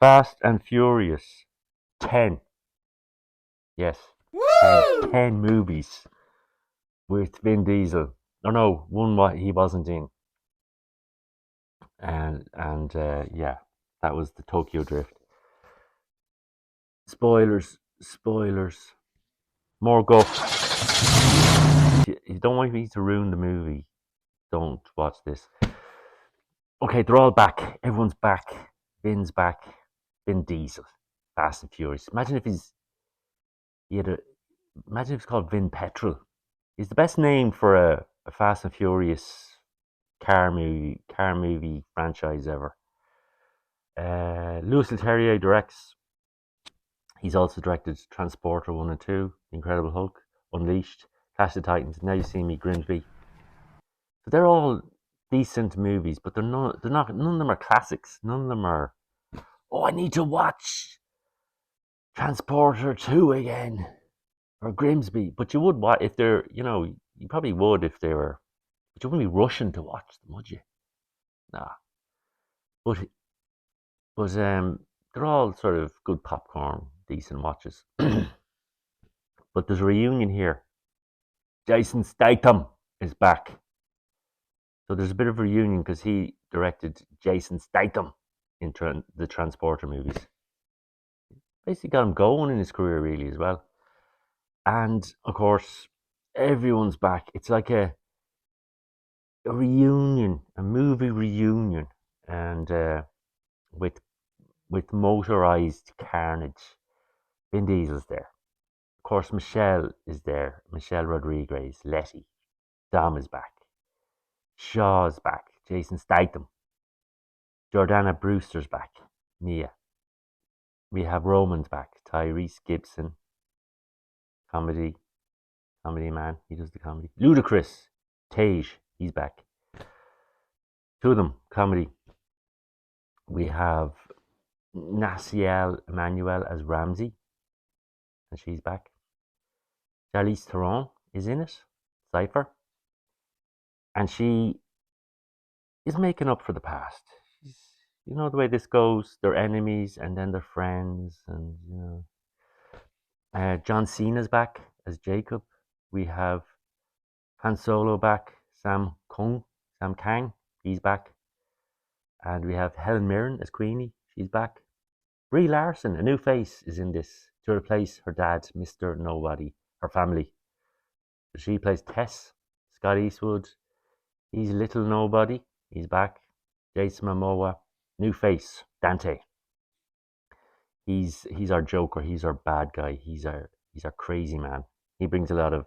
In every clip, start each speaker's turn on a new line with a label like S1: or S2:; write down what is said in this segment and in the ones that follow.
S1: Fast and Furious 10. Yes, 10,
S2: Woo!
S1: 10 movies with Vin Diesel. Oh no, one what he wasn't in, and yeah, that was the Tokyo Drift. Spoilers, spoilers. More guff. If you don't want me to ruin the movie, don't watch this. Okay, they're all back. Everyone's back. Vin's back. Vin Diesel. Fast and Furious. He had a, imagine if it's called Vin Petrol. He's the best name for a Fast and Furious car movie franchise ever. Louis Leterrier directs. He's also directed Transporter 1 and 2, Incredible Hulk, Unleashed, Clash of the Titans, Now You See Me, Grimsby. So they're all decent movies, but none of them are classics. None of them are, oh, I need to watch Transporter 2 again or Grimsby. But you would watch if they're, you probably would if they were, but you wouldn't be rushing to watch them, would you? Nah. But they're all sort of good popcorn, decent watches. But there's a reunion here. Jason Statham is back. So there's a bit of a reunion because he directed Jason Statham in the Transporter movies. Basically got him going in his career really as well. And of course, everyone's back. It's like a reunion, a movie reunion, and with motorized carnage. Vin Diesel's there. Of course, Michelle is there. Michelle Rodriguez, Letty. Dom is back. Shaw's back. Jason Statham. Jordana Brewster's back. Mia. We have Roman's back. Tyrese Gibson. Comedy man. He does the comedy. Ludacris. Tage. He's back. Two of them. Comedy. We have Naciel Emmanuel as Ramsey. And she's back. Charlize Theron is in it. Cypher. And she is making up for the past. You know the way this goes. They're enemies and then they're friends, and John Cena's back as Jacob. We have Han Solo back. Sam Kang, he's back, and we have Helen Mirren as Queenie. She's back. Brie Larson, a new face, is in this to replace her dad, Mr. Nobody. Her family. She plays Tess. Scott Eastwood. He's Little Nobody. He's back. Jason Momoa. New face, Dante. He's our Joker. He's our bad guy. He's our crazy man. He brings a lot of.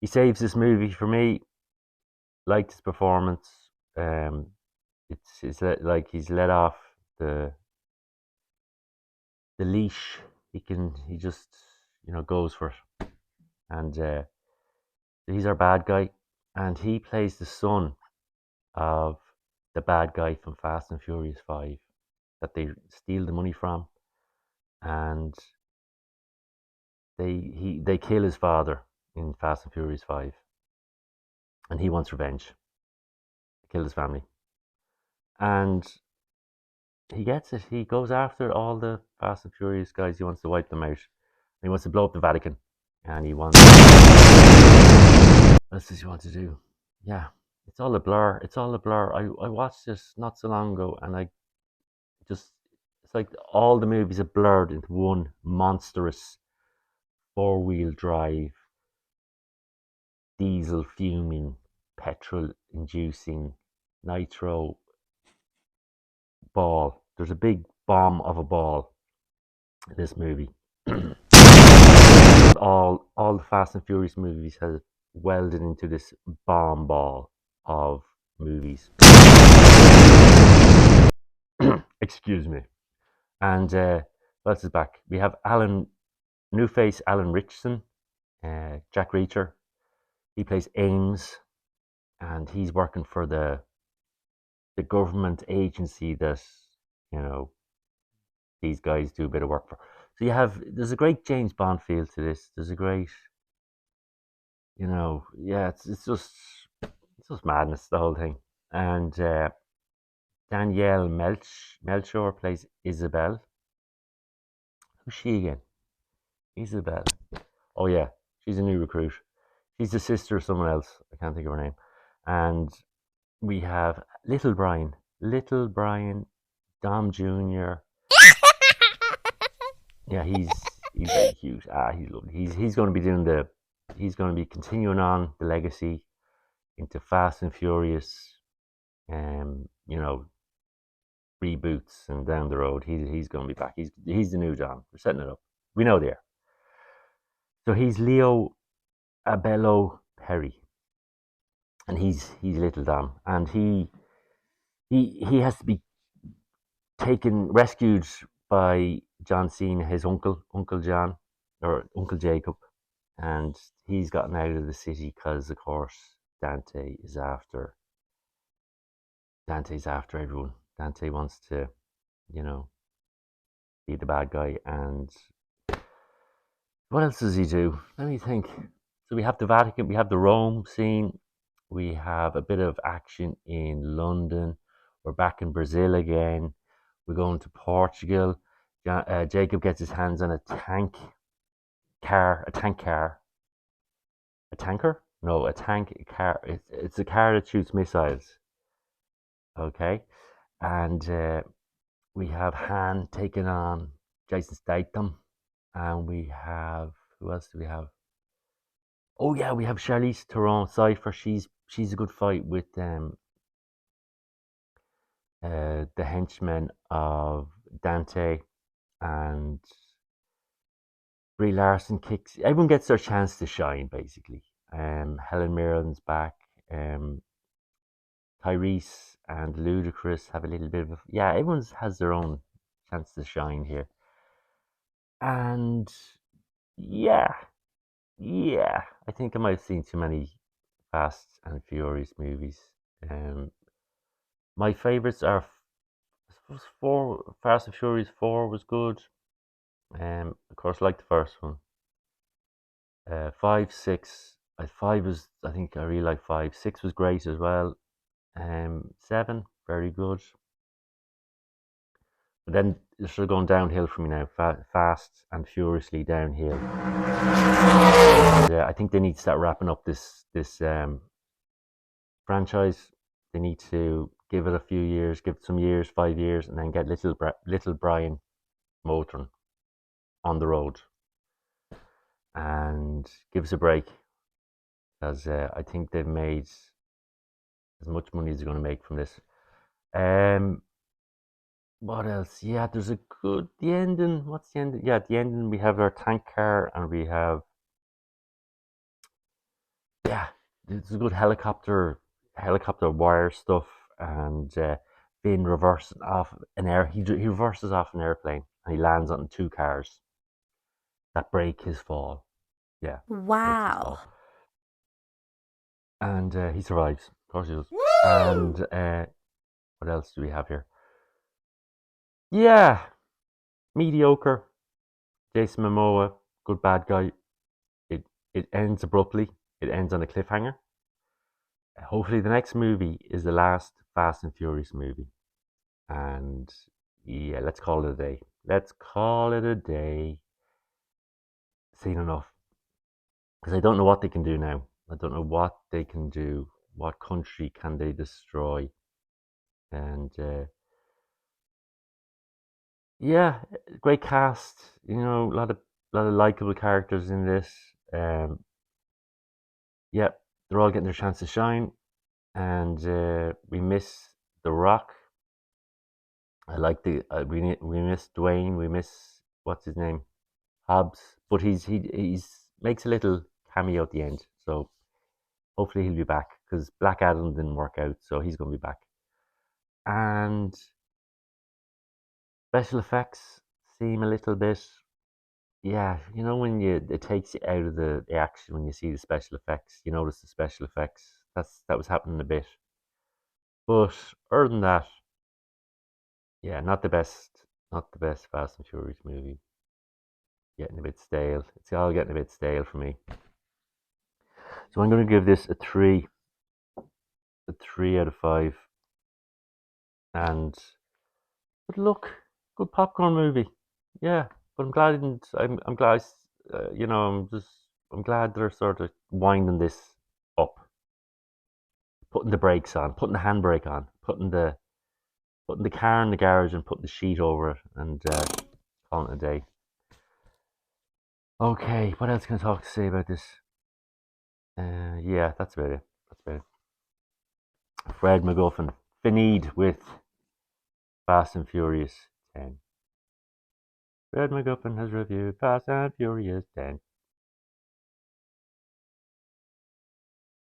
S1: He saves this movie for me. Liked his performance. It's like he's let off the leash. He just goes for it, and he's our bad guy, and he plays the son of the bad guy from Fast and Furious 5 that they steal the money from, and they kill his father in Fast and Furious 5, and he wants revenge. They kill his family, and he gets it. He goes after all the Fast and Furious guys. He wants to wipe them out. He wants to blow up the Vatican, and he wants. What else does he want to do? Yeah, it's all a blur. It's all a blur. I watched this not so long ago, and it's like all the movies are blurred into one monstrous four-wheel drive, diesel fuming, petrol inducing, nitro ball. There's a big bomb of a ball in this movie. all the Fast and Furious movies have welded into this bomb ball of movies. Excuse me. And what else is back? We have new face Alan Richardson, Jack Reacher. He plays Ames, and he's working for the government agency that these guys do a bit of work for. So there's a great James Bond feel to this. There's a great, yeah, it's just madness, the whole thing. And Danielle Melchior plays Isabel. Who's she again? Isabel. Oh yeah, she's a new recruit. She's the sister of someone else. I can't think of her name. And we have Little Brian, Dom Jr. Yeah, he's very cute. He's lovely. He's going to be he's going to be continuing on the legacy into Fast and Furious, you know, reboots and down the road. He's going to be back. He's the new John. We're setting it up. We know there. So he's Leo Abello Perry, and he's Little Dom, and he has to be rescued by John Cena, his Uncle John, or Uncle Jacob, and he's gotten out of the city because, of course, Dante's after everyone. Dante wants to, you know, be the bad guy. And what else does he do? Let me think. So we have the Vatican, we have the Rome scene, we have a bit of action in London. We're back in Brazil again. We're going to Portugal. Jacob gets his hands on a tank car, a tanker? No, a tank car. It's a car that shoots missiles. Okay, and we have Han taking on Jason Statham, and we have who else do we have? Oh yeah, we have Charlize Theron Cypher. She's a good fight with the henchmen of Dante, and Brie Larson kicks. Everyone gets their chance to shine, basically. Helen Mirren's back. Tyrese and Ludacris have a little bit of everyone has their own chance to shine here. And yeah, I think I might have seen too many Fast and Furious movies. My favorites are four. Fast and Furious 4 was good. Of course, I like the first one. 5, 6. 5 was, I think I really like 5. 6 was great as well. 7, very good. But then it's sort of going downhill for me now, fast and furiously downhill. And, I think they need to start wrapping up this franchise. They need to give it a few years, give it some years, 5 years, and then get little Brian Moulton on the road and give us a break, because I think they've made as much money as they're going to make from this. What else? Yeah, there's the ending. What's the ending? Yeah, at the ending we have our tank car, and we have there's a good helicopter wire stuff, and Finn reverses off an he reverses off an airplane, and he lands on 2 cars that break his fall. Yeah,
S2: Wow.
S1: and he survives. Of course he does. Woo! And what else do we have here? Yeah, mediocre. Jason Momoa, good bad guy. It ends abruptly. It ends on a cliffhanger. Hopefully, the next movie is the last Fast and Furious movie. And yeah, let's call it a day. Let's call it a day. Seen enough. Because I don't know what they can do now. I don't know what they can do. What country can they destroy? And yeah, great cast. You know, a lot of likable characters in this. Yeah, they're all getting their chance to shine, and we miss The Rock. I like we miss Dwayne. We miss what's his name, Hobbs. But he's makes a little cameo at the end, so hopefully he'll be back, because Black Adam didn't work out, so he's going to be back. And special effects seem a little bit, yeah, you know, when it takes you out of the action when you see the special effects, you notice the special effects. That was happening a bit. But other than that, yeah, not the best Fast and Furious movie. Getting a bit stale. It's all getting a bit stale for me. So I'm going to give this a 3 out of 5. And but look, good popcorn movie. Yeah, but I'm glad I didn't. I'm glad. You know, I'm glad they're sort of winding this up, putting the brakes on, putting the handbrake on, putting the car in the garage and putting the sheet over it, and calling it a day. Okay, what else can I talk to say about this? Yeah, that's about it. That's about it. Fred MacGuffin, Finide with Fast and Furious 10. Fred MacGuffin has reviewed Fast and Furious 10.